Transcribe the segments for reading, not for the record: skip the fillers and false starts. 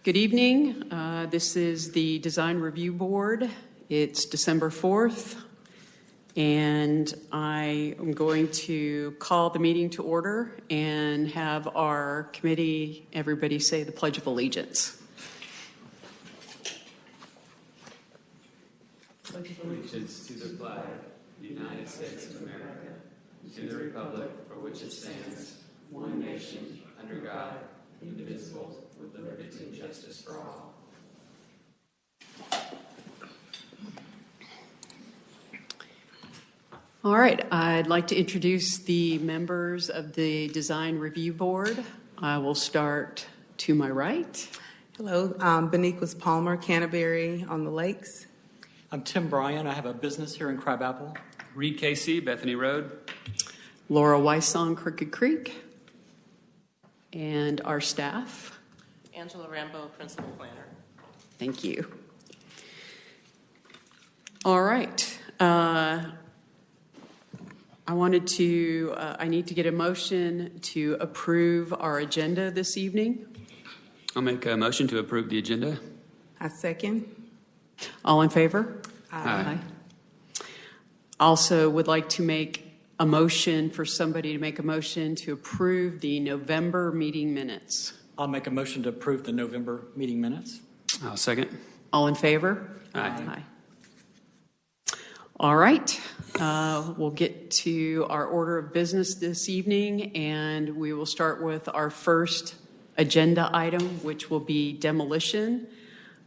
Good evening. This is the Design Review Board. It's December 4th, and I am going to call the meeting to order and have our committee, everybody say the Pledge of Allegiance. Pledge of allegiance to the flag of the United States of America, to the republic for which it stands, one nation, under God, indivisible, with liberty and justice for all. All right, I'd like to introduce the members of the Design Review Board. I will start to my right. Hello, Beniquas Palmer, Canterbury on the Lakes. I'm Tim Bryan. I have a business here in Crabapple. Reed Casey, Bethany Road. Laura Weiss on Crooked Creek. And our staff. Angela Rambo, Principal Planner. Thank you. All right. I need to get a motion to approve our agenda this evening. I'll make a motion to approve the agenda. I second. All in favor? Aye. Also would like to make a motion for somebody to make a motion to approve the November meeting minutes. I'll make a motion to approve the November meeting minutes. I'll second. All in favor? Aye. All right. We'll get to our order of business this evening, and we will start with our first agenda item, which will be demolition.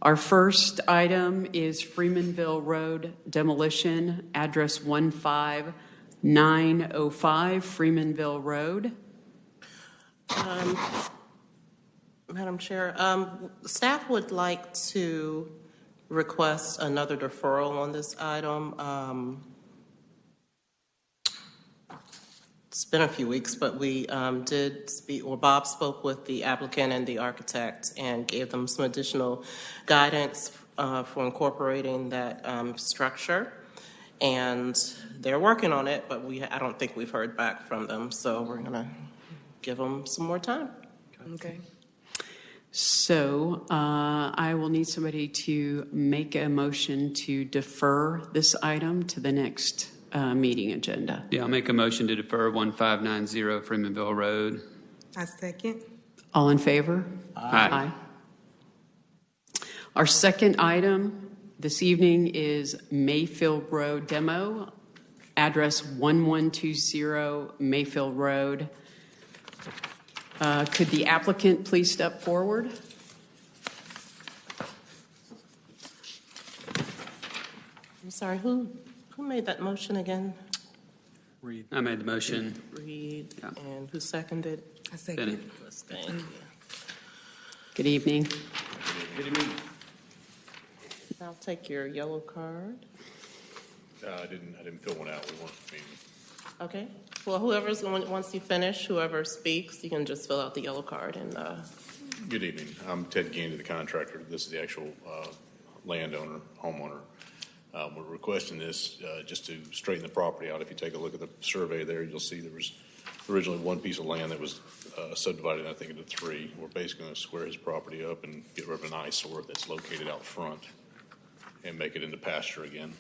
Our first item is Freemanville Road demolition, address 15905 Freemanville Road. Madam Chair, staff would like to request another deferral on this item. It's been a few weeks, but we did speak, or Bob spoke with the applicant and the architect and gave them some additional guidance for incorporating that structure. And they're working on it, but I don't think we've heard back from them. So we're going to give them some more time. Okay. So I will need somebody to make a motion to defer this item to the next meeting agenda. Yeah, I'll make a motion to defer 1590 Freemanville Road. I second. All in favor? Aye. Our second item this evening is Mayfield Road demo, address 1120 Mayfield Road. Could the applicant please step forward? I'm sorry, who made that motion again? Reed. I made the motion. Reed. Yeah. And who seconded? I second. Thank you. Good evening. Good evening. I'll take your yellow card. I didn't fill one out. We weren't meeting. Okay. Well, once you finish, whoever speaks, you can just fill out the yellow card. And Good evening. I'm Ted Gandy, the contractor. This is the actual landowner, homeowner. We're requesting this just to straighten the property out. If you take a look at the survey there, you'll see there was originally one piece of land that was subdivided, I think, into three. We're basically going to square his property up and get rid of an eyesore that's located out front and make it into pasture again.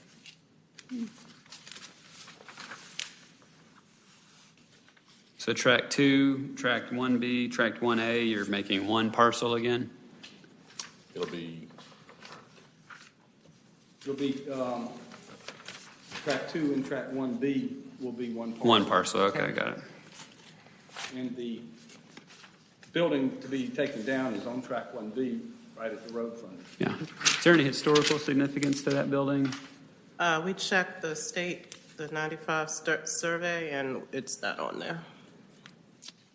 So tract 2, tract 1B, tract 1A, you're making one parcel again? It'll be track 2 and track 1B will be one parcel. One parcel, okay, got it. And the building to be taken down is on track 1B, right at the road frontage. Yeah. Is there any historical significance to that building? we checked the 95 survey, and it's not on there.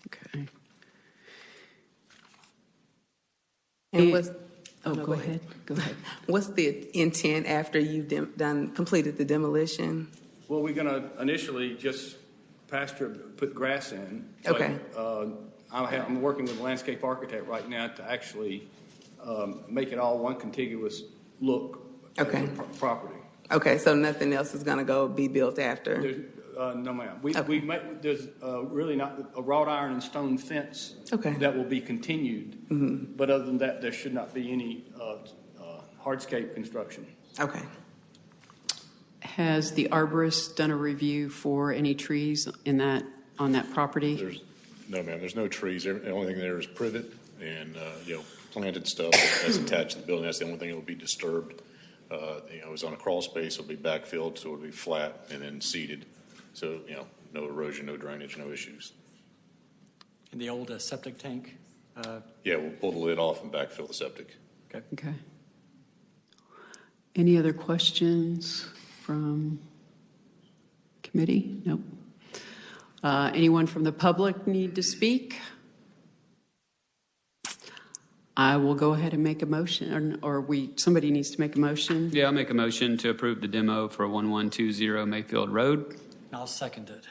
Okay. And what's, go ahead. Go ahead. what's the intent after you've completed the demolition? Well, we're going to initially just put grass in. But, Okay. I'm working with a landscape architect right now to actually make it all one contiguous look. Okay. Property. Okay, so nothing else is going to be built after? No, ma'am. There's really not a wrought iron and stone fence Okay. that will be continued. But other than that, there should not be any hardscape construction. Okay. Has the arborist done a review for any trees on that property? No, ma'am, there's no trees. The only thing there is privet and, planted stuff that's attached to the building. That's the only thing that will be disturbed. It's on a crawl space. It'll be backfilled, so it'll be flat and then seeded. So, no erosion, no drainage, no issues. And the old septic tank? Yeah, we'll pull the lid off and backfill the septic. Okay. Any other questions from committee? Nope. Anyone from the public need to speak? I will go ahead and make a motion, or somebody needs to make a motion. Yeah, I'll make a motion to approve the demo for 1120 Mayfield Road. I'll second it.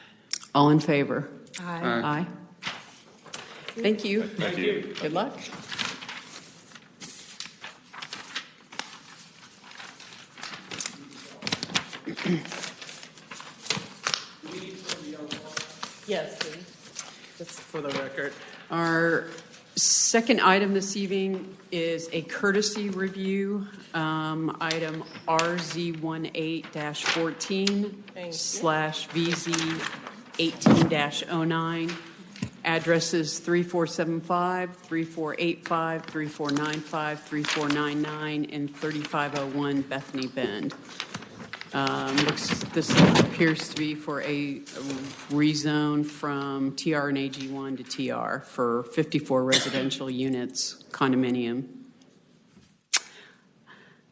All in favor? Aye. Aye. Thank you. Thank you. Good luck. Yes, please. Just for the record. Our second item this evening is a courtesy review, item RZ18-14/VZ18-09. Addresses 3475, 3485, 3495, 3499, and 3501 Bethany Bend. This appears to be for a rezone from TR and AG1 to TR for 54 residential units, condominium.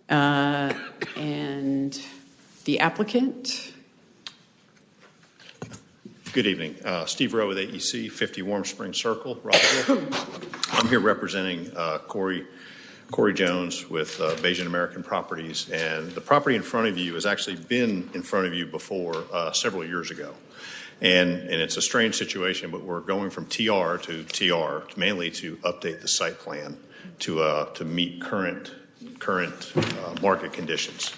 And the applicant? Good evening. Steve Rowe with AEC, 50 Warm Spring Circle, Rockville. I'm here representing Corey Jones with Bayesian American Properties, and the property in front of you has actually been in front of you before several years ago. And it's a strange situation, but we're going from TR to TR, mainly to update the site plan to meet current market conditions.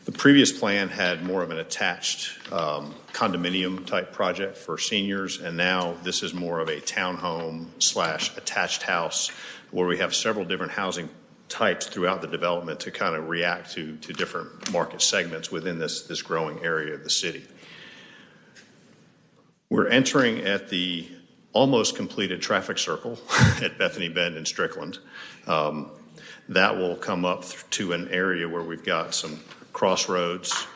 The previous plan had more of an attached condominium type project for seniors, and now this is more of a townhome / attached house where we have several different housing types throughout the development to kind of react to different market segments within this growing area of the city. We're entering at the almost completed traffic circle at Bethany Bend and Strickland. That will come up to an area where we've got some crossroads,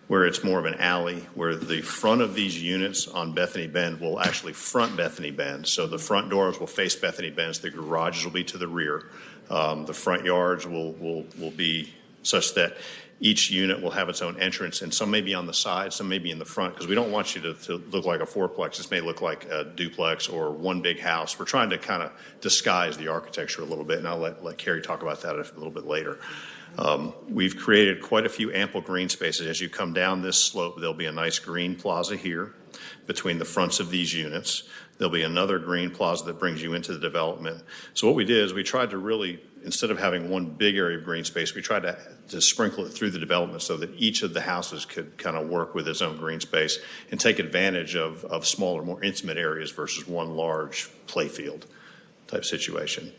where it's more of an alley, where the front of these units on Bethany Bend will actually front Bethany Bend. So the front doors will face Bethany Bend, the garages will be to the rear. The front yards will be such that each unit will have its own entrance, and some may be on the side, some may be in the front, because we don't want you to look like a fourplex. This may look like a duplex or one big house. We're trying to kind of disguise the architecture a little bit, and I'll let Carrie talk about that a little bit later. We've created quite a few ample green spaces. As you come down this slope, there'll be a nice green plaza here between the fronts of these units. There'll be another green plaza that brings you into the development. So what we did is we tried to really, instead of having one big area of green space, we tried to sprinkle it through the development so that each of the houses could kind of work with its own green space and take advantage of smaller, more intimate areas versus one large playfield type situation.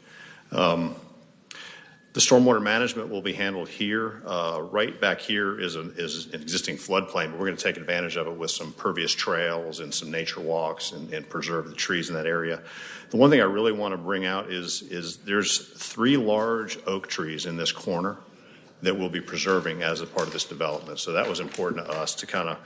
The stormwater management will be handled here. Right back here is an existing floodplain, but we're going to take advantage of it with some pervious trails and some nature walks and preserve the trees in that area. The one thing I really want to bring out is there's 3 large oak trees in this corner that we'll be preserving as a part of this development. So that was important to us to kind of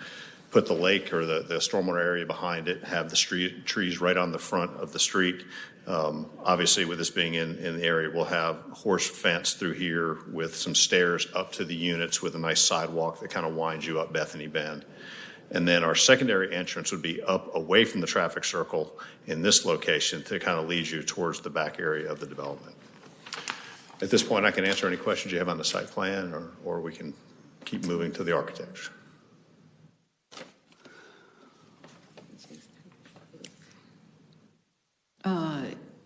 put the lake or the stormwater area behind it, have the street trees right on the front of the street. Obviously, with this being in the area, we'll have horse fence through here with some stairs up to the units with a nice sidewalk that kind of winds you up Bethany Bend. And then our secondary entrance would be up away from the traffic circle in this location to kind of lead you towards the back area of the development. At this point, I can answer any questions you have on the site plan, or we can keep moving to the architecture.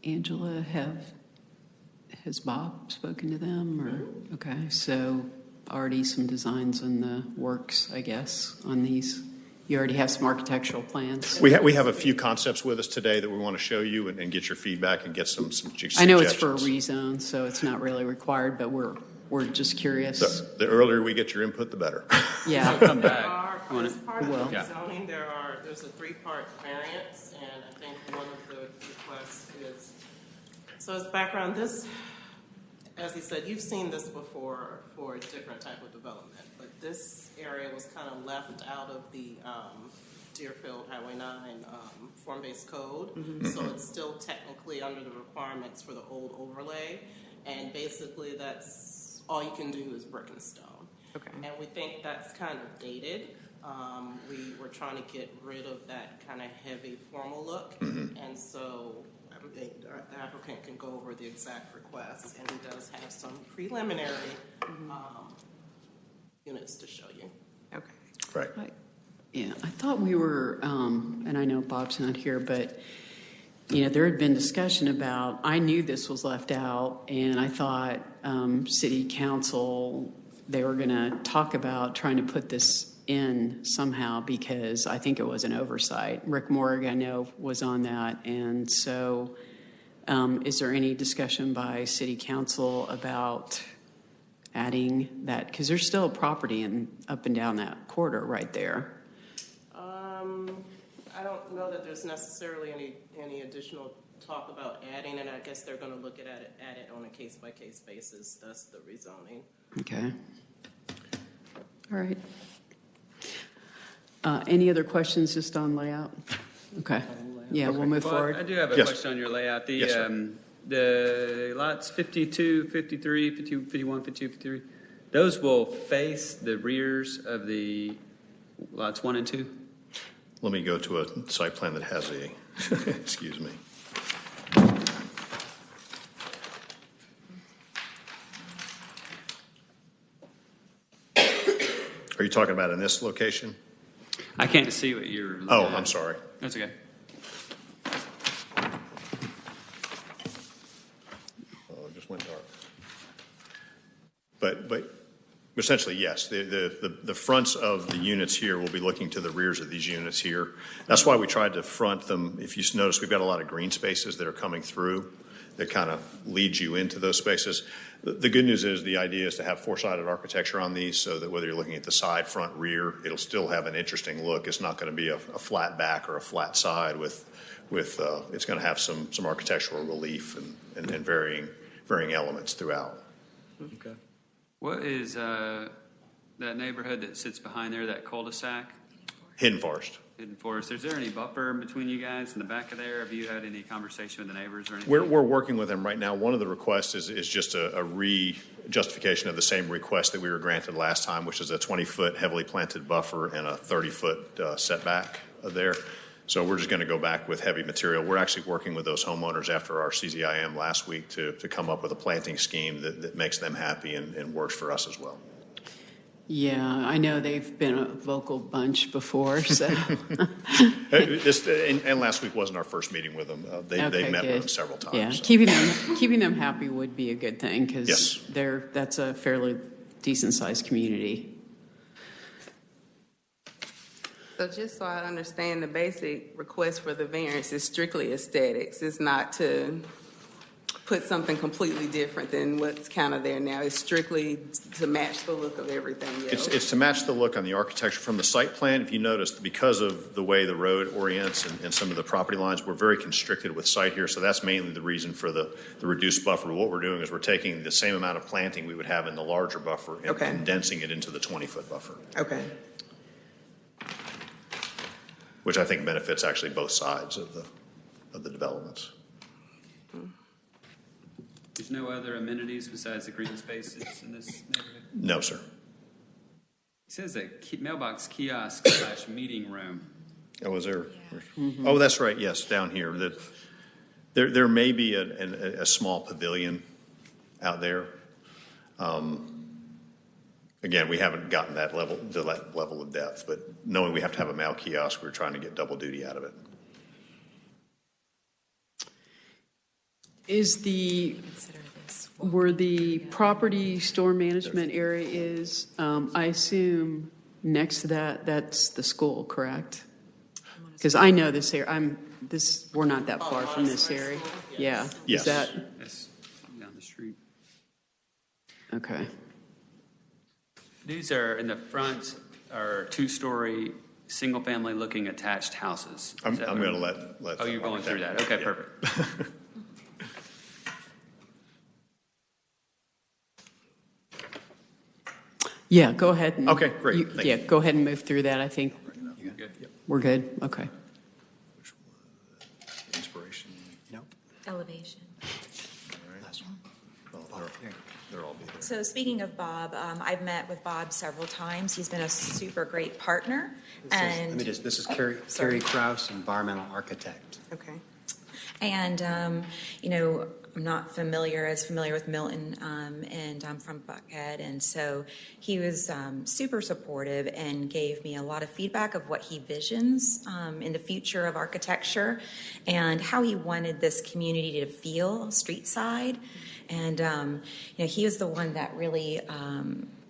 Angela, has Bob spoken to them? Or okay, so already some designs in the works, I guess, on these. You already have some architectural plans? We have a few concepts with us today that we want to show you and get your feedback and get some suggestions. I know it's for a rezone, so it's not really required, but we're just curious. The earlier we get your input, the better. Yeah. Come back. As part of Well. the zoning, there's a 3-part variance, and I think one of the requests is, so as background, this, as he said, you've seen this before for a different type of development, but this area was kind of left out of the Deerfield Highway 9 form-based code, so it's still technically under the requirements for the old overlay, and basically that's all you can do is brick and stone. Okay. And we think that's kind of dated. We were trying to get rid of that kind of heavy formal look, and so the applicant can go over the exact requests, and he does have some preliminary units to show you. Okay. Right. Yeah, I thought we were, and I know Bob's not here, but, there had been discussion about, I knew this was left out, and I thought city council, they were going to talk about trying to put this in somehow because I think it was an oversight. Rick Morrig, I know, was on that. And so is there any discussion by city council about adding that? Because there's still property up and down that corridor right there. I don't know that there's necessarily any additional talk about adding, and I guess they're going to look at it on a case-by-case basis. That's the rezoning. Okay. All right. Any other questions just on layout? Okay. Yeah, we'll move Well, forward. I do have a Yes. question on your layout. Yes, sir. The lots 52, 53, 51, 52, 53, those will face the rears of the lots 1 and 2? Let me go to a site plan that has a, excuse me. Are you talking about in this location? I can't see what you're looking Oh, at. I'm sorry. That's okay. Oh, it just went dark. But essentially, yes, the fronts of the units here will be looking to the rears of these units here. That's why we tried to front them. If you notice, we've got a lot of green spaces that are coming through that kind of lead you into those spaces. The good news is the idea is to have four-sided architecture on these so that whether you're looking at the side, front, rear, it'll still have an interesting look. It's not going to be a flat back or a flat side with it's going to have some architectural relief and varying elements throughout. Okay. What is that neighborhood that sits behind there, that cul-de-sac? Hidden Forest. Hidden Forest. Is there any buffer between you guys in the back of there? Have you had any conversation with the neighbors or anything? We're working with them right now. One of the requests is just a re-justification of the same request that we were granted last time, which is a 20-foot heavily planted buffer and a 30-foot setback there. So we're just going to go back with heavy material. We're actually working with those homeowners after our CZIM last week to come up with a planting scheme that makes them happy and works for us as well. Yeah, I know they've been a vocal bunch before, so. And last week wasn't our first meeting with them. They've met with them several times. Yeah, so. keeping them happy would be a good thing because Yes. that's a fairly decent-sized community. So just so I understand, the basic request for the variance is strictly aesthetics. It's not to put something completely different than what's kind of there now. It's strictly to match the look of everything else. It's to match the look on the architecture from the site plan. If you noticed, because of the way the road orients and some of the property lines, we're very constricted with site here. So that's mainly the reason for the reduced buffer. What we're doing is we're taking the same amount of planting we would have in the larger buffer and condensing it into the 20-foot buffer. Okay. Which I think benefits actually both sides of the developments. There's no other amenities besides the green spaces in this neighborhood? No, sir. It says a mailbox kiosk / meeting room. Oh, was there? Oh, that's right. Yes, down here. There may be a small pavilion out there. Again, we haven't gotten to that level of depth, but knowing we have to have a mail kiosk, we're trying to get double duty out of it. Where the property store management area is, I assume next to that, that's the school, correct? Because I know this area, we're not that far from this area. Yeah. Yes. Is that, That's down the street. okay. These are, in the front, are two-story, single-family looking attached houses. I'm Is that going to right? let. Oh, you're going through that. Okay, Yeah. perfect. Yeah, go ahead. Okay, great. Thank Yeah, you. go ahead and move through that. I think Good. we're good. Okay. Inspiration. Elevation. Well, they're all be there. So speaking of Bob, I've met with Bob several times. He's been a super great partner. And This is Carrie Kraus, environmental architect. Okay. And, I'm not as familiar with Milton, and I'm from Buckhead. And so he was super supportive and gave me a lot of feedback of what he visions in the future of architecture and how he wanted this community to feel street side. And, he was the one that really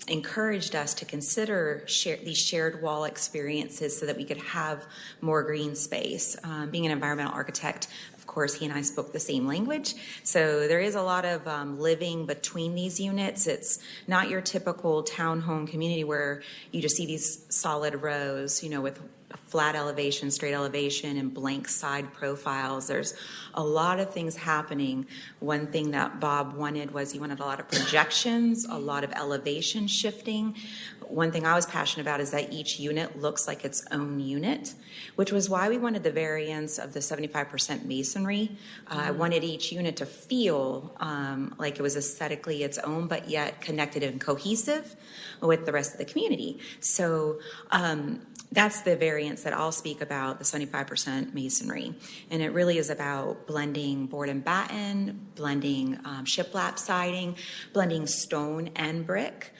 encouraged us to consider these shared wall experiences so that we could have more green space. Being an environmental architect, of course, he and I spoke the same language. So there is a lot of living between these units. It's not your typical townhome community where you just see these solid rows, with flat elevation, straight elevation, and blank side profiles. There's a lot of things happening. One thing that Bob wanted was he wanted a lot of projections, a lot of elevation shifting. One thing I was passionate about is that each unit looks like its own unit, which was why we wanted the variance of the 75% masonry. I wanted each unit to feel like it was aesthetically its own, but yet connected and cohesive with the rest of the community. So that's the variance that I'll speak about, the 75% masonry. And it really is about blending board and batten, blending shiplap siding, blending stone and brick.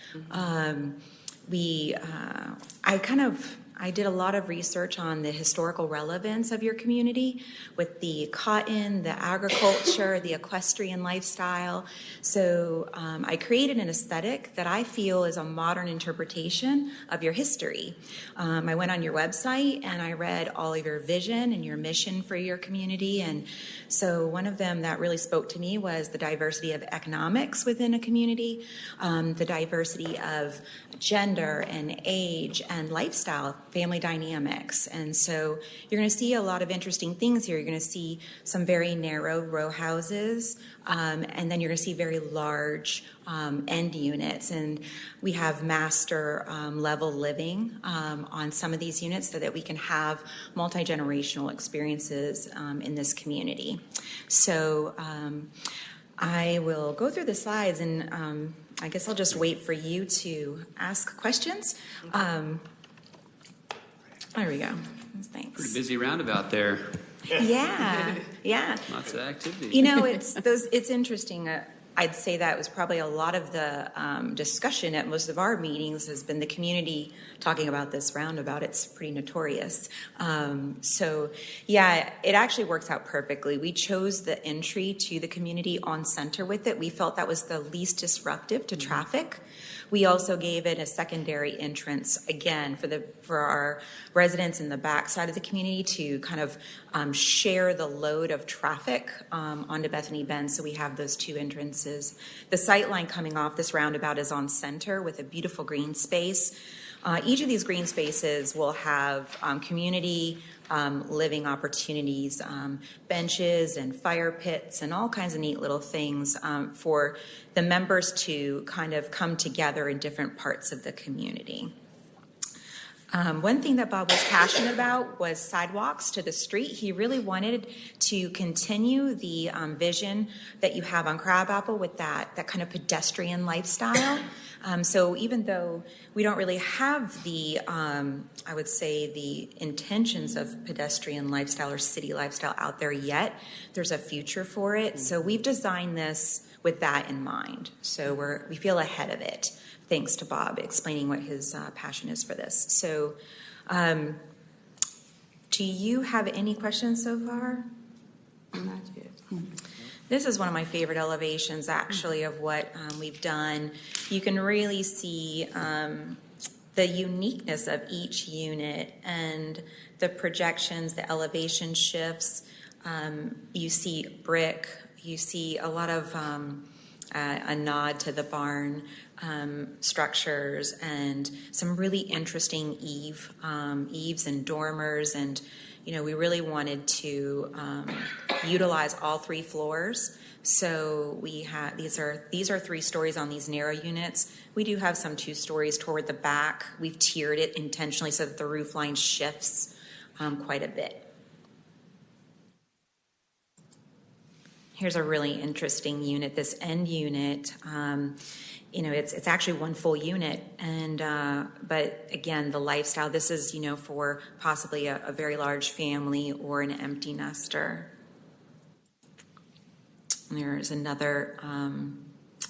I did a lot of research on the historical relevance of your community with the cotton, the agriculture, the equestrian lifestyle. So I created an aesthetic that I feel is a modern interpretation of your history. I went on your website and I read all of your vision and your mission for your community. And so one of them that really spoke to me was the diversity of economics within a community, the diversity of gender and age and lifestyle, family dynamics. And so you're going to see a lot of interesting things here. You're going to see some very narrow row houses, and then you're going to see very large end units. And we have master level living on some of these units so that we can have multi-generational experiences in this community. So I will go through the slides, and I guess I'll just wait for you to ask questions. There we go. Thanks. Pretty busy roundabout there. Yeah. Lots of activity. It's interesting. I'd say that was probably a lot of the discussion at most of our meetings has been the community talking about this roundabout. It's pretty notorious. It actually works out perfectly. We chose the entry to the community on center with it. We felt that was the least disruptive to traffic. We also gave it a secondary entrance, again, for our residents in the back side of the community to kind of share the load of traffic onto Bethany Bend. So we have those two entrances. The sight line coming off this roundabout is on center with a beautiful green space. Each of these green spaces will have community living opportunities, benches and fire pits and all kinds of neat little things for the members to kind of come together in different parts of the community. One thing that Bob was passionate about was sidewalks to the street. He really wanted to continue the vision that you have on Crabapple with that kind of pedestrian lifestyle. So even though we don't really have the, I would say, the intentions of pedestrian lifestyle or city lifestyle out there yet, there's a future for it. So we've designed this with that in mind. So we feel ahead of it, thanks to Bob explaining what his passion is for this. So do you have any questions so far? Not yet. This is one of my favorite elevations, actually, of what we've done. You can really see the uniqueness of each unit and the projections, the elevation shifts. You see brick, you see a lot of a nod to the barn structures and some really interesting eaves and dormers. And, we really wanted to utilize all 3 floors. So we have, these are 3 stories on these narrow units. We do have some 2 stories toward the back. We've tiered it intentionally so that the roof line shifts quite a bit. Here's a really interesting unit, this end unit. It's actually one full unit, and but again, the lifestyle. This is for possibly a very large family or an empty nester. There's another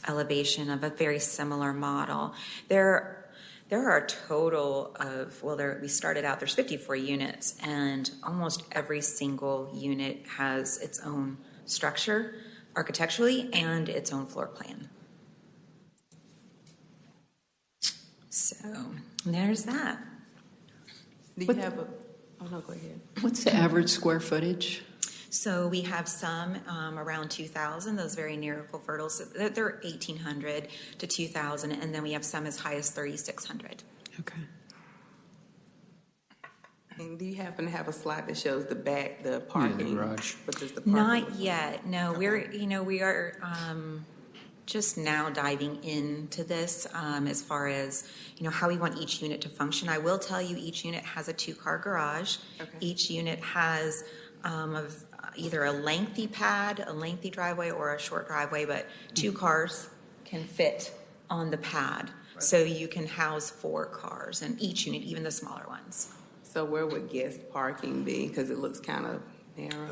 elevation of a very similar model. There are a total of, we started out, there's 54 units, and almost every single unit has its own structure architecturally and its own floor plan. So there's that. Do you have a, oh no, go ahead. What's the average square footage? So we have some around 2,000, those very narrow convertals. They're 1,800 to 2,000, and then we have some as high as 3,600. Okay. And do you happen to have a slide that shows the back, the parking? garage. What does the parking Not look like? yet. No, we are just now diving into this as far as how we want each unit to function. I will tell you, each unit has a 2-car garage. Okay. Each unit has either a lengthy pad, a lengthy driveway, or a short driveway, but 2 cars can fit on the pad. Right. So you can house 4 cars in each unit, even the smaller ones. So where would guest parking be? Because it looks kind of narrow.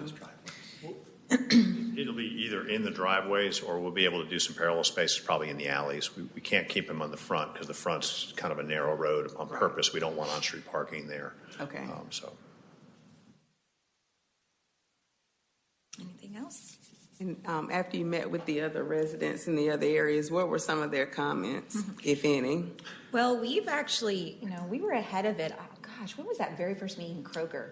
It'll be either in the driveways, or we'll be able to do some parallel spaces probably in the alleys. We can't keep them on the front because the front's kind of a narrow road on purpose. We don't want on-street parking there. Okay. Anything else? And after you met with the other residents in the other areas, what were some of their comments, if any? Well, we've actually, we were ahead of it. Oh, gosh, when was that very first meeting in Kroger?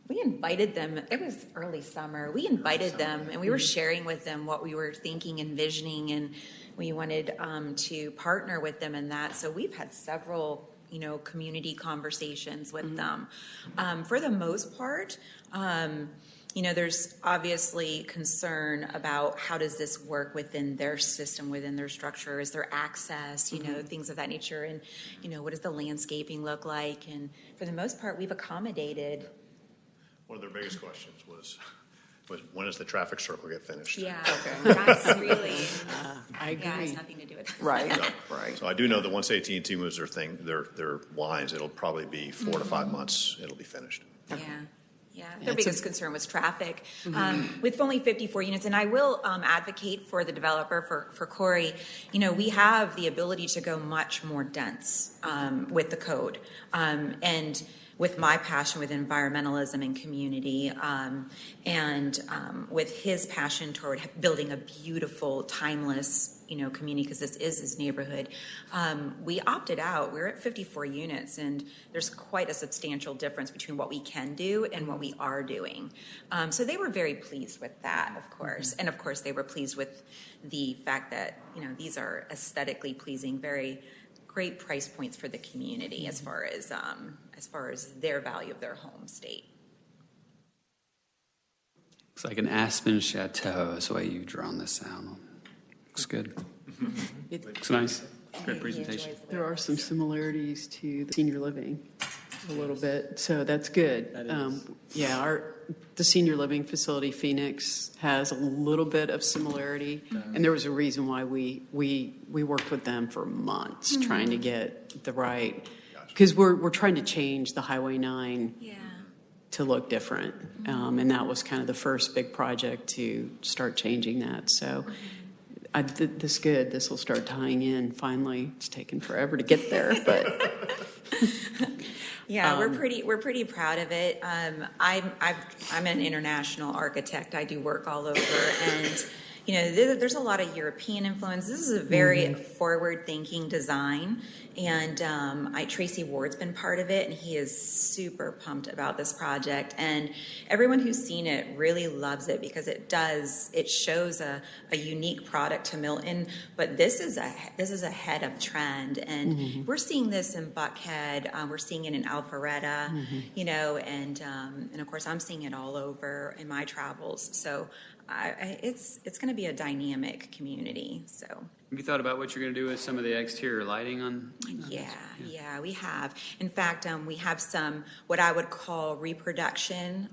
We invited them. It was early summer. We invited them, and we were sharing with them what we were thinking, envisioning, and we wanted to partner with them in that. So we've had several, community conversations with them. For the most part, there's obviously concern about how does this work within their system, within their structure. Is there access, things of that nature, and what does the landscaping look like? And for the most part, we've accommodated. One of their biggest questions was when does the traffic circle get finished? Yeah, that's really. I agree. Yeah, it has nothing to do with that. Right, right. So I do know that once AT&T moves their lines, it'll probably be 4 to 5 months. It'll be finished. Yeah. Their biggest concern was traffic. With only 54 units, and I will advocate for the developer, for Corey, we have the ability to go much more dense with the code. And with my passion with environmentalism and community, and with his passion toward building a beautiful, timeless, community, because this is his neighborhood, we opted out. We're at 54 units, and there's quite a substantial difference between what we can do and what we are doing. So they were very pleased with that, of course. And of course, they were pleased with the fact that, these are aesthetically pleasing, very great price points for the community as far as their value of their home state. Looks like an Aspen Chateau is the way you've drawn this out. Looks good. Looks nice. Great presentation. There are some similarities to the senior living a little bit, so that's good. The senior living facility, Phoenix, has a little bit of similarity, and there was a reason why we worked with them for months trying to get the right, because we're trying to change the Highway 9 to look different, and that was kind of the first big project to start changing that. So. This is good. This will start tying in finally. It's taken forever to get there, but we're pretty proud of it. I'm an international architect. I do work all over, and there's a lot of European influence. This is a very forward-thinking design, and Tracy Ward's been part of it, and he is super pumped about this project. And everyone who's seen it really loves it because it shows a unique product to Milton. But this is ahead of trend, and we're seeing this in Buckhead. We're seeing it in Alpharetta, and of course I'm seeing it all over in my travels. So it's going to be a dynamic community. So. Have you thought about what you're going to do with some of the exterior lighting on? Yeah, we have. In fact, we have some what I would call reproduction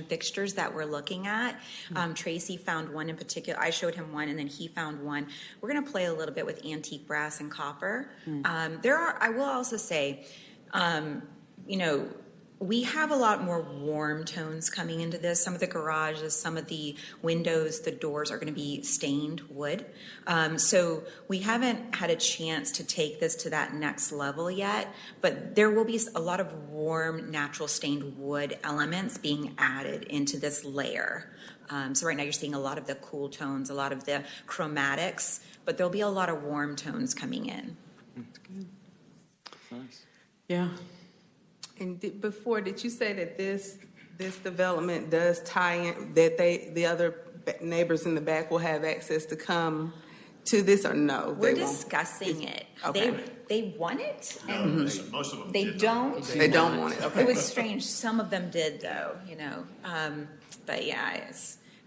fixtures that we're looking at. Tracy found one in particular. I showed him one, and then he found one. We're going to play a little bit with antique brass and copper. I will also say, we have a lot more warm tones coming into this. Some of the garages, some of the windows, the doors are going to be stained wood. So we haven't had a chance to take this to that next level yet, but there will be a lot of warm, natural stained wood elements being added into this layer. So right now you're seeing a lot of the cool tones, a lot of the chromatics, but there'll be a lot of warm tones coming in. That's good. Nice. Yeah. And before, did you say that this development does tie in, that the other neighbors in the back will have access to come to this, or no? We're discussing it. Okay. They want it, No, and most of them they did not. don't. They don't want it. Okay. It was strange. Some of them did, though. But yeah,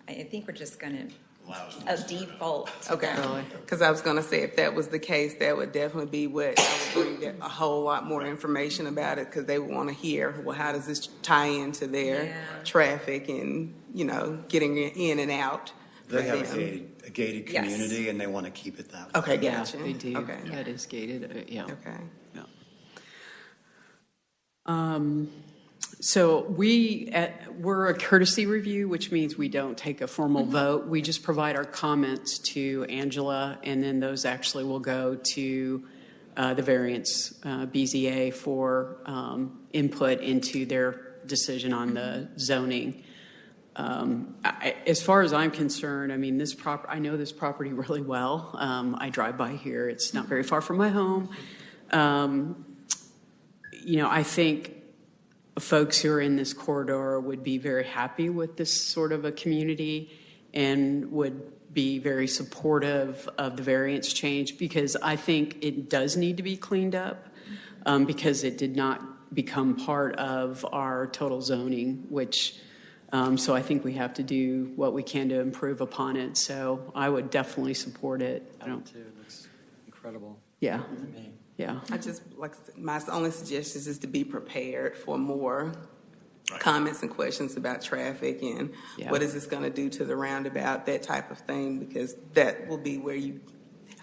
I think we're just going to a default. Okay. Because I was going to say, if that was the case, that would definitely be what I would bring a whole lot more information about it, because they would want to hear, well, how does this tie into their traffic and, getting in and out. They have a gated community, and they want to keep it that way. Okay, Yeah, gotcha. they do. Okay. That is gated, yeah. Okay. Yeah. So we're a courtesy review, which means we don't take a formal vote. We just provide our comments to Angela, and then those actually will go to the variance BZA for input into their decision on the zoning. As far as I'm concerned, I mean, I know this property really well. I drive by here. It's not very far from my home. I think folks who are in this corridor would be very happy with this sort of a community and would be very supportive of the variance change, because I think it does need to be cleaned up because it did not become part of our total zoning, which so I think we have to do what we can to improve upon it. So I would definitely support it. I don't too. It looks incredible. Yeah. To me. Yeah. My only suggestion is to be prepared for more comments and questions about traffic and what is this going to do to the roundabout, that type of thing, because that will be where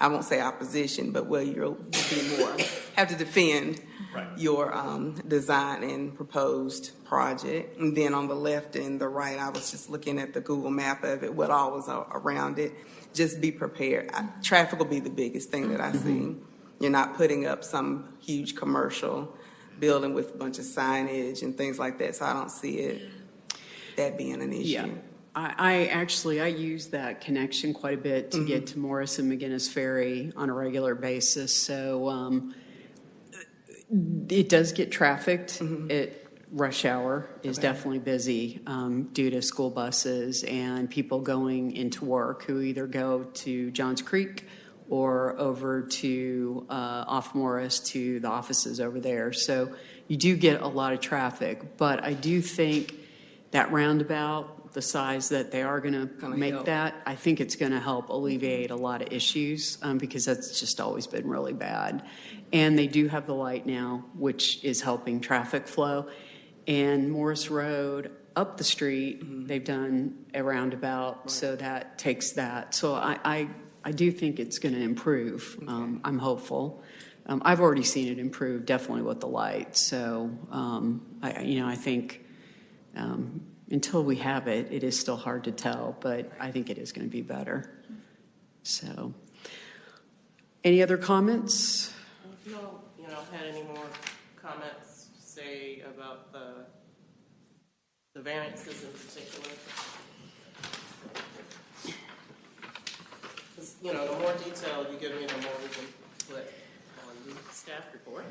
I won't say opposition, but where you'll be more, have to defend your design and proposed project. And then on the left and the right, I was just looking at the Google map of it, what all was around it. Just be prepared. Traffic will be the biggest thing that I see. You're not putting up some huge commercial building with a bunch of signage and things like that, so I don't see that being an issue. Yeah. I use that connection quite a bit to get to Morris and McGinnis Ferry on a regular basis. So it does get trafficked. Rush hour is definitely busy due to school buses and people going into work who either go to Johns Creek or over to off Morris to the offices over there. So you do get a lot of traffic, but I do think that roundabout, the size that they are going to make help. that, I think it's going to help alleviate a lot of issues because that's just always been really bad. And they do have the light now, which is helping traffic flow. And Morris Road, up the street, they've done a roundabout, so that takes that. So I do think it's going to improve. I'm hopeful. I've already seen it improve, definitely with the light. So I think until we have it, it is still hard to tell, but I think it is going to be better. So, any other comments? If you had any more comments to say about the variances in particular. you know, the more detail you give me, the more we can put on the staff report.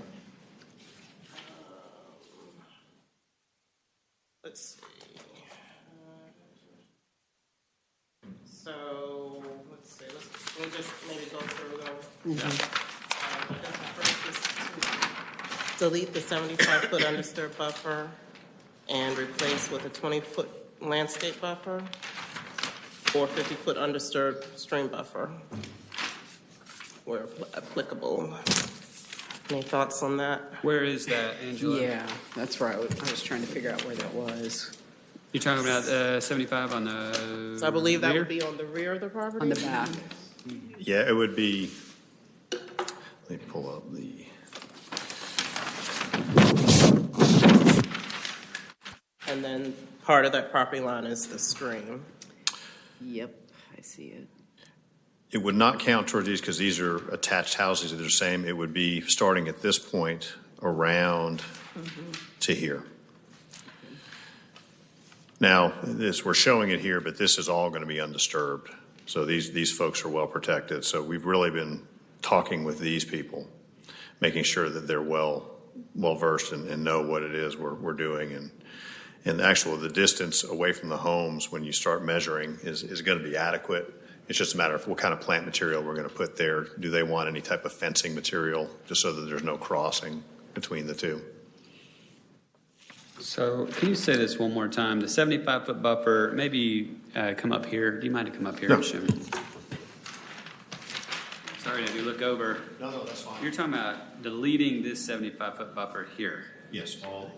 Let's see. So, let's see, we'll just maybe go through them. I guess the first is to delete the 75-foot undisturbed buffer and replace with a 20-foot landscape buffer or 50-foot undisturbed stream buffer where applicable. Any thoughts on that? Where is that, Angela? Yeah, that's right. I was trying to figure out where that was. You're talking about 75 on the So I believe that rear? would be on the rear of the property? On the back. Yeah, it would be, let me pull up the, And then part of that property line is the stream. Yep, I see it. it would not count towards these because these are attached houses that are the same. It would be starting at this point around to here. Now, we're showing it here, but this is all going to be undisturbed. So these folks are well protected. So we've really been talking with these people, making sure that they're well versed and know what it is we're doing. And actually, the distance away from the homes when you start measuring is going to be adequate. It's just a matter of what kind of plant material we're going to put there. Do they want any type of fencing material, just so that there's no crossing between the two? So can you say this one more time? The 75-foot buffer, maybe come up here. Do you mind to come up here and show me? Sorry, if you look over. No, that's fine. You're talking about deleting this 75-foot buffer here. Yes, all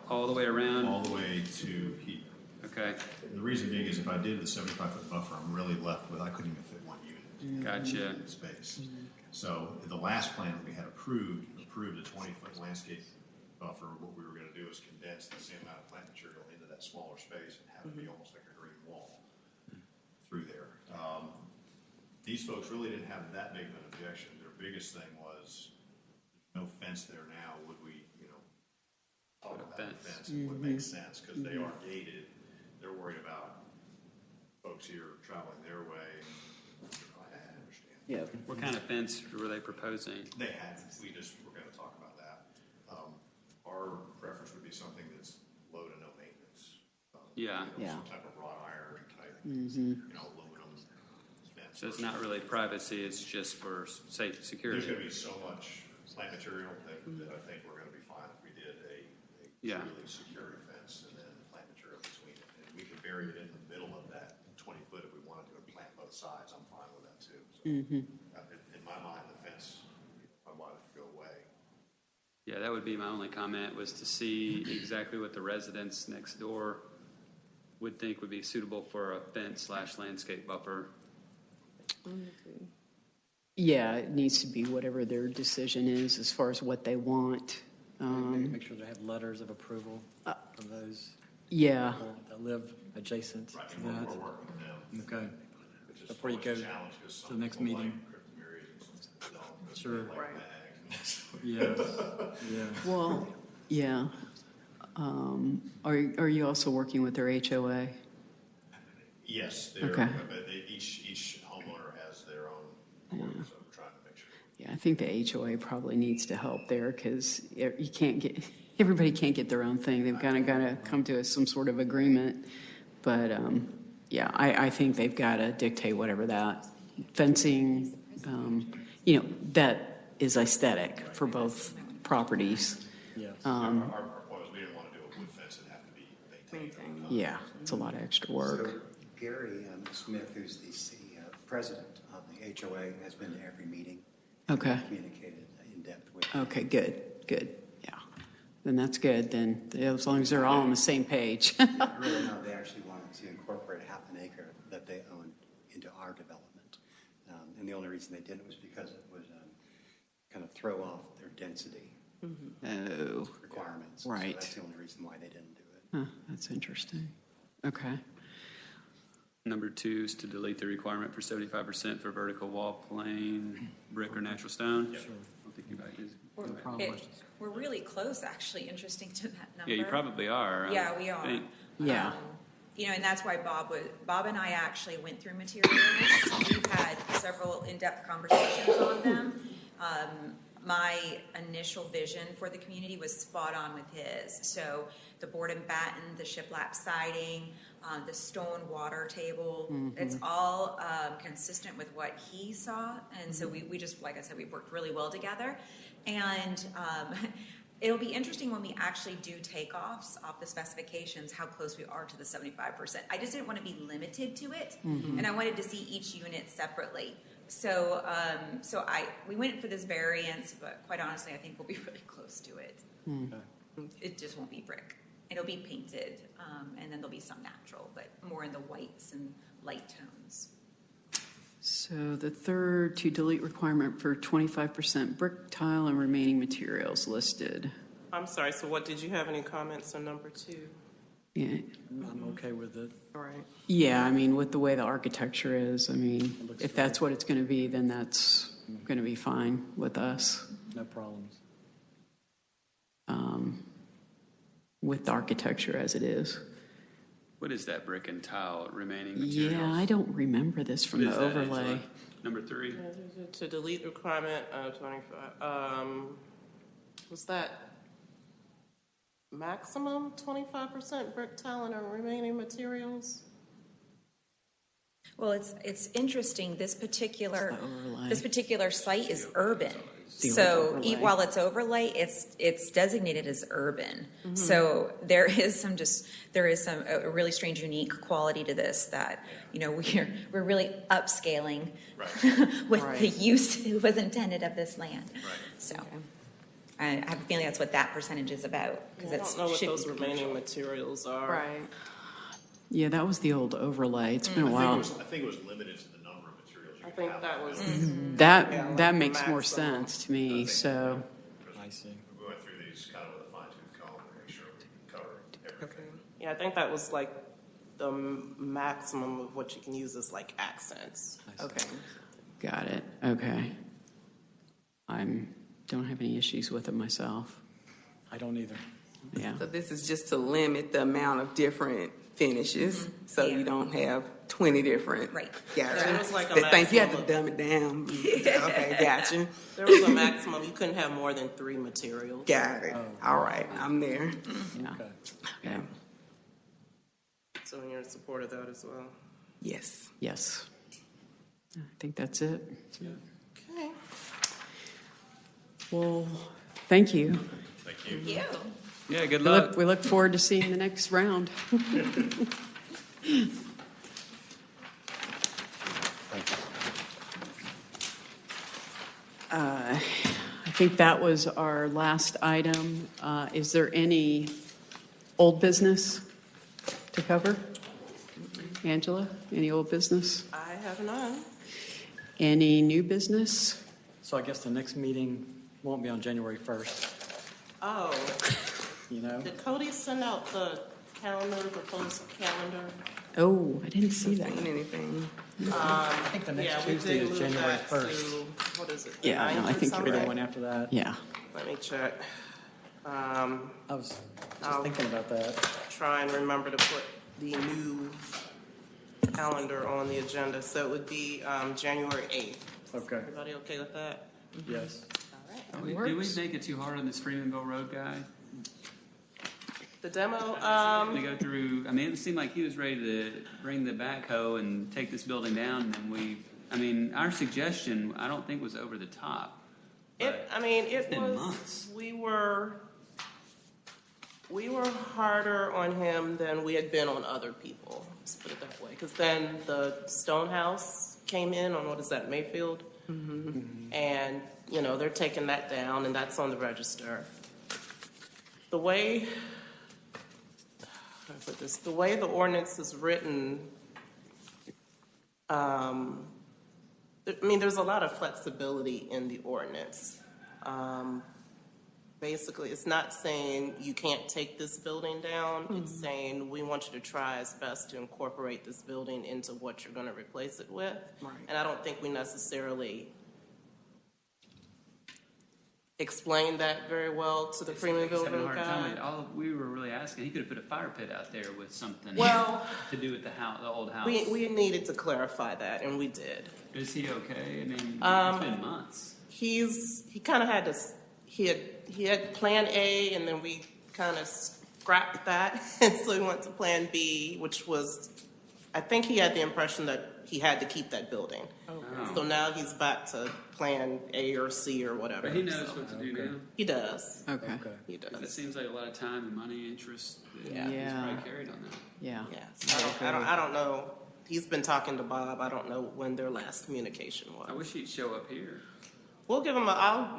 All the way around? the way to here. Okay, The reason being is if I did the 75-foot buffer, I'm really left with, I couldn't even fit one unit. gotcha. In space. So the last plan that we had approved a 20-foot landscape buffer. What we were going to do is condense the same amount of plant material into that smaller space and have it be almost like a green wall through there. These folks really didn't have that big of an objection. Their biggest thing was no fence there now. Would we, talk about the fence? It would make sense because they are gated. They're worried about folks here traveling their way. I understand. Yeah. What kind of fence were they proposing? They had. We just were going to talk about that. Our preference would be something that's low to no maintenance. Yeah. Some type of wrought iron type, aluminum fence. So it's not really privacy, it's just for safe security. There's going to be so much plant material that I think we're going to be fine if we did a really secure fence and then plant material between it. And we could bury it in the middle of that 20 foot if we wanted to, and plant both sides. I'm fine with that too. So, in my mind, the fence, I want it to go away. Yeah, that would be my only comment, was to see exactly what the residents next door would think would be suitable for a fence/landscape buffer. Yeah, it needs to be whatever their decision is as far as what they want. Make sure they have letters of approval from those Yeah, people that live adjacent to that. We're working with them. Okay, Which is before you go always a challenge because to some the next people meeting. like cryptomerias and some people don't. Sure. They like bags. Yeah. well, yeah. Are you also working with their HOA? Yes, Okay. but each homeowner has their own ordinance, so we're trying to make sure. Yeah, I think the HOA probably needs to help there because you can't get, everybody can't get their own thing. They've kind of got to come to some sort of agreement. But yeah, I think they've got to dictate whatever that fencing, that is aesthetic for both properties. Yes. Our point was we didn't want to do a wood fence and have to be maintained. Yeah, it's a lot of extra work. So Gary Smith, who's the president of the HOA, has been to every meeting. Okay. Communicated in depth with him. Okay, good. Yeah. Then that's good. Then as long as they're all on the same page. Really, no, they actually wanted to incorporate half an acre that they own into our development. And the only reason they didn't was because it would kind of throw off their density Oh, requirements. Right. So that's the only reason why they didn't do it. huh, that's interesting. Okay. Number 2 is to delete the requirement for 75% for vertical wall, plain, brick, or natural stone. Sure. I don't think anybody is. We're really close, actually, interesting to that number. Yeah, you probably are. Yeah, we are. think- Yeah. And that's why Bob and I actually went through materials. We've had several in-depth conversations on them. My initial vision for the community was spot on with his. So the board and batten, the shiplap siding, the stone water table, it's all consistent with what he saw. And so we just, like I said, we worked really well together. And it'll be interesting when we actually do takeoffs off the specifications, how close we are to the 75%. I just didn't want to be limited to it, and I wanted to see each unit separately. So, we went for this variance, but quite honestly, I think we'll be really close to it. It just won't be brick. It'll be painted, and then there'll be some natural, but more in the whites and light tones. So the third to delete requirement for 25% brick, tile, and remaining materials listed. I'm sorry, so what, did you have any comments on number 2? Yeah. I'm okay with it. All right. Yeah, I mean, with the way the architecture is, I mean, if that's what it's going to be, then that's going to be fine with us. No problems. With the architecture as it is. What is that brick and tile remaining materials? Yeah, I don't remember this from What the is that, overlay. Angela? Number 3? To delete requirement of 25, was that maximum 25% brick, tile, and remaining materials? Well, it's interesting. This particular It's the overlay. site is urban. The So overlay. while it's overlay, it's designated as urban. So there is some a really strange, unique quality to this that we're really upscaling with the use that was intended of this land. So I have a feeling that's what that percentage is about. I don't know what those remaining materials are. Right. Yeah, that was the old overlay. It's been a while. I think it was limited to the number of materials you I could think have. that was. That like makes more maximum. sense to me, so. I see. We went through these kind of with a fine-tooth comb to make sure we covered everything. Yeah, I think that was like the maximum of what you can use as like accents. Okay. Got it, okay. Don't have any issues with it myself, I don't either. yeah. So this is just to limit the amount of different finishes, so you don't have 20 different. Right. Gotcha. There was like a Thank you. You had maximum to dumb it down. Okay, gotcha. There was a maximum. You couldn't have more than 3 materials. Got it. All right, I'm there. Yeah. Okay. Okay. So you're in support of that as well. Yes. Yes. I think that's it. Okay. Well, thank you. Thank you. Yeah, good luck. We look forward to seeing the next round. I think that was our last item. Is there any old business to cover? Angela, any old business? I have none. Any new business? So I guess the next meeting won't be on January 1st, Oh, you know? did Cody send out the calendar, the proposed calendar? Oh, I didn't see that. Seen anything? I think the Yeah, next we Tuesday did is move January that 1st. to, what is it? Yeah, no, I think you're Or the right. one after that. Yeah. Let me check. I was just thinking about that. Try and remember to put the new calendar on the agenda. So it would be January 8th. Okay, Everybody okay with that? yes. Did we make it too hard on this Freemanville Road guy? The demo, To go through, I mean, it seemed like he was ready to bring the backhoe and take this building down, and our suggestion, I don't think was over the top. it been was, months. we were harder on him than we had been on other people, let's put it that way. Because then the Stone House came in on, what is that, Mayfield? And, they're taking that down, and that's on the register. The way the ordinance is written, there's a lot of flexibility in the ordinance. Basically, it's not saying you can't take this building down. It's saying we want you to try as best to incorporate this building into what you're going to replace it with. Right. And I don't think we necessarily explained that very well to the Freemanville He's having a Road hard time. guy. All we were really asking, he could have put a fire pit out there with something Well, to do with the house, the old house. we needed to clarify that, and we did. Is he okay? I mean, it's been months. He kind of had to, he had plan A, and then we kind of scrapped that, and so he went to plan B, which was, I think he had the impression that he had to keep that building. So now he's back to plan A or C or whatever. But he knows so. what to do now. He does. Okay. He It does. seems like a lot of time and money, interest. That Yeah. He's Yeah. probably carried on that. Yeah. Yeah. So I don't know. He's been talking to Bob. I don't know when their last communication was. I wish he'd show up here. We'll give him I'll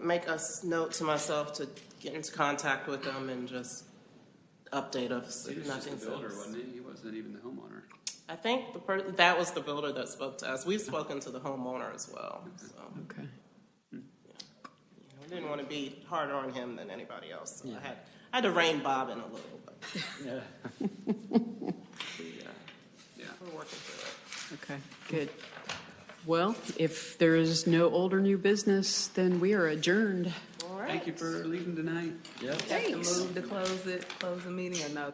make a note to myself to get into contact with them and just update us He if was just nothing the builder, else. wasn't he? He wasn't even the homeowner. I think that was the builder that spoke to us. We've spoken to the homeowner as well. So Okay. we didn't want to be harder on him than anybody else. So I had to rein Bob in a little, but we're working through it. Okay, good. Well, if there is no old or new business, then we are adjourned. All right. Thank you for leaving tonight. Yeah. Have to move to close the meeting or no?